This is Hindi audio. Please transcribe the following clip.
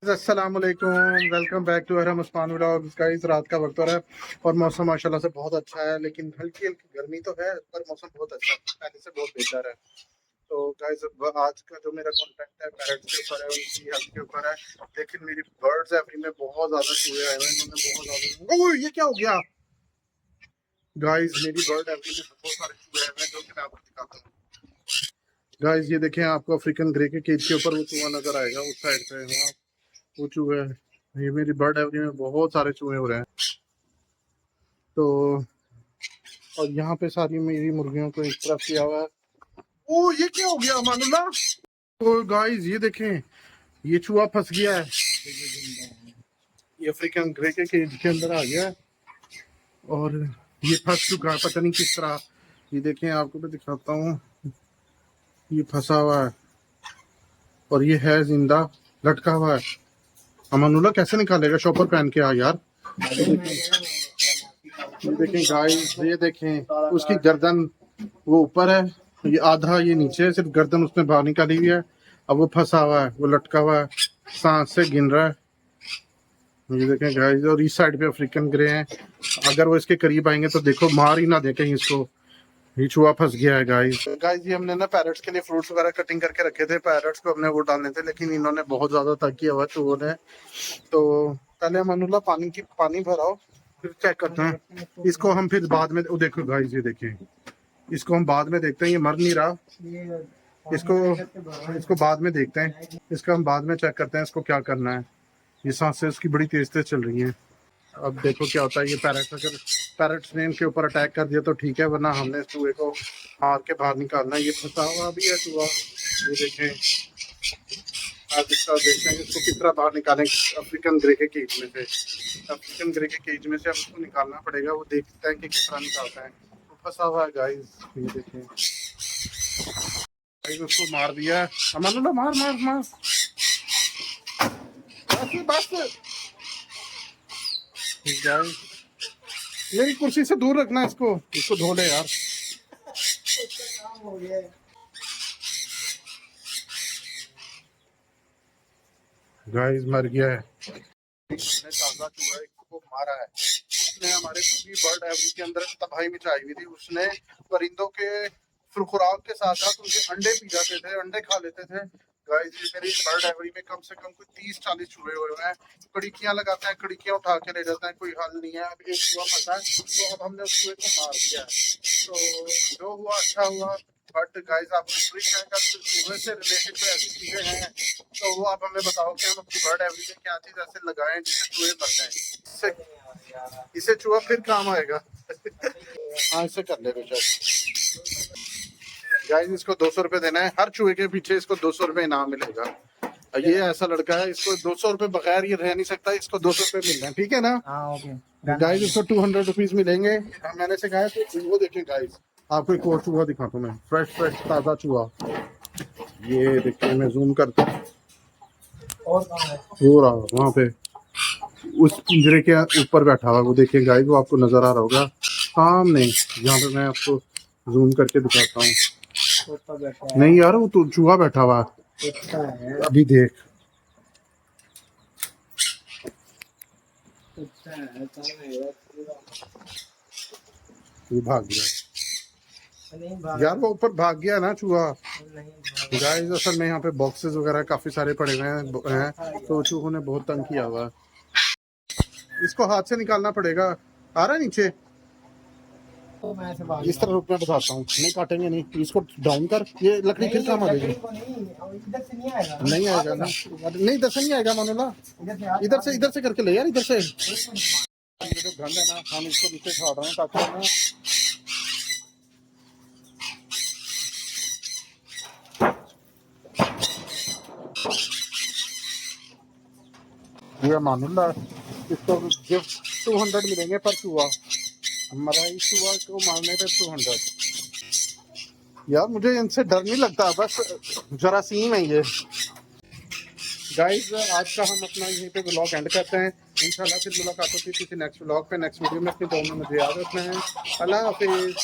अस्सलाम वालेकुम, welcome back to Arham Usman vlogs. Guys, रात का वक्त हो रहा है और मौसम माशाल्लाह से बहुत अच्छा है, लेकिन हल्की हल्की गर्मी तो है पर मौसम बहुत अच्छा है, पहले से बहुत बेहतर है। तो गाइस, आज का जो मेरा कंटेंट है पैरट्स के ऊपर है, उनकी हेल्थ के ऊपर है। लेकिन मेरी बर्ड्स एवरी में बहुत ज्यादा चूहे आए हैं, इन्होंने बहुत ज्यादा। ओह, ये क्या हो गया गाइस? मेरी बर्ड एवरी में बहुत सारे चूहे आए हैं जो कि मैं आपको दिखाता हूँ। गाइस, ये देखें, आपको अफ्रीकन ग्रे के केज के ऊपर वो चूहा नजर आएगा, उस साइड पे वहाँ वो चूहे है। ये मेरी बर्ड एवरी में बहुत सारे चूहे हो रहे हैं। तो और यहाँ पे सारी मेरी मुर्गियों को एक तरफ किया हुआ है। ओ, ये क्या हो गया मानुला? तो गाइस, ये देखें, ये चूहा फंस गया है, ये अफ्रीकन ग्रे के केज के अंदर आ गया है और ये फंस चुका है, पता नहीं किस तरह। ये देखें, आपको मैं दिखाता हूँ, ये फंसा हुआ है और ये है जिंदा, लटका हुआ है। अमानुल्ला कैसे निकालेगा? शॉपर पहन के आ यार। ये देखें गाइस, ये देखें, उसकी गर्दन वो ऊपर है, ये आधा ये नीचे है, सिर्फ गर्दन उसने बाहर निकाली हुई है। अब वो फंसा हुआ है, वो लटका हुआ है, सांस से गिन रहा है। ये देखें गाइस, और इस साइड पे अफ्रीकन ग्रे हैं। अगर वो इसके करीब आएंगे तो देखो, मार ही ना दे कहीं इसको। ये चूहा फंस गया है गाइस। गाइस, ये हमने ना पैरट्स के लिए फ्रूट्स वगैरह कटिंग करके रखे थे, पैरट्स को हमने वो डालने थे, लेकिन इन्होंने बहुत ज्यादा तंग किया हुआ चूहों ने। तो पहले अमानुल्लाह पानी भराओ, फिर चेक करते हैं इसको। हम फिर बाद में, देखो गाइस, ये देखें, इसको हम बाद में देखते हैं, ये मर नहीं रहा। इसको इसको बाद में देखते हैं, इसका हम बाद में चेक करते हैं इसको क्या करना है। ये सांसें उसकी बड़ी तेज तेज चल रही हैं। अब देखो क्या होता है। ये पैरट, अगर पैरट्स ने इनके ऊपर अटैक कर दिया तो ठीक है, वरना हमने इस चूहे को मार के बाहर निकालना है। ये फंसा हुआ भी है चूहा, ये देखें। आज इसका देखते हैं इसको किस तरह बाहर निकालें अफ्रीकन ग्रे के केज में से। अफ्रीकन ग्रे के केज में से अब उसको निकालना पड़ेगा, वो देखते हैं कि किस तरह निकालता है। वो फंसा हुआ है गाइस, ये देखें गाइस, उसको मार दिया। अमानुल्लाह, मार मार मार, बस बस गाइस। मेरी कुर्सी से दूर रखना इसको, इसको धो ले यार। गाइस, मर गया है। हमने ताजा चूहा को मारा है, उसने हमारे पूरी बर्ड एवरी के अंदर तबाही मचाई हुई थी। उसने परिंदों के खुराक के साथ साथ उनके अंडे पी जाते थे, अंडे खा लेते थे। गाइस, ये मेरी बर्ड एवरी में कम से कम कोई 30-40 चूहे हुए हैं। कड़िकियां लगाते हैं, कड़िकियां उठा के ले जाते हैं, कोई हल नहीं है। अब एक चूहा फंसा है, तो अब हमने उस चूहे को मार दिया। तो जो हुआ अच्छा हुआ, बट गाइस, आप चूहे से रिलेटेड कोई ऐसी चीजें हैं तो वो आप हमें बताओ कि हम अपनी बर्ड एवरी में क्या चीज ऐसे लगाएं जिससे चूहे मर जाएं। इससे चूहा फिर काम आएगा। हाँ, इसे कर ले बेटा। गाइस, इसको 200 रुपए देना है, हर चूहे के पीछे इसको 200 रुपए इनाम मिलेगा। ये ऐसा लड़का है, इसको 200 रुपए बगैर ये रह नहीं सकता, इसको 200 रुपए मिल रहे हैं, ठीक है ना? गाइस, इसको 200 रुपीज मिलेंगे। मैंने सिखाया तो वो देखें गाइस, आपको एक और चूहा दिखाता हूँ मैं, फ्रेश फ्रेश ताजा चूहा। ये देखिए, मैं जूम करता हूँ, वो रहा वहाँ पे उस पिंजरे के ऊपर बैठा हुआ, वो देखिए गाइस, वो आपको नजर आ रहा होगा सामने, जहाँ पे मैं आपको जूम करके दिखाता हूँ। नहीं यार, वो तो चूहा बैठा हुआ है, अभी देख। वो भाग गया यार, वो ऊपर भाग गया ना चूहा। गाइस, असल में यहाँ पे बॉक्सेस वगैरह काफी सारे पड़े हुए हैं, तो चूहों ने बहुत तंग किया हुआ है। इसको हाथ से निकालना पड़ेगा। आ रहा है नीचे, इस तरह रुक, मैं बताता हूँ, नहीं काटेंगे नहीं, इसको डाउन कर, ये लकड़ी फिर काम आ जाएगी। नहीं आएगा ना, नहीं इधर से नहीं आएगा मानोला, इधर से करके ले यार, इधर से। ये तो गंद है ना, हम इसको नीचे छाड़ रहे हैं ताकि ना, ये मानुल्ला, इसको गिफ्ट 200 मिलेंगे पर चूहा, हमारा इस चूहा को मारने पे 200। यार, मुझे इनसे डर नहीं लगता, बस जरासीम है ये। गाइस, आज का हम अपना यहीं पे व्लॉग एंड करते हैं। इंशाल्लाह फिर मुलाकात होती है किसी नेक्स्ट व्लॉग पे, नेक्स्ट वीडियो में। अपनी दुआ में मुझे याद रखना है। अल्लाह हाफिज।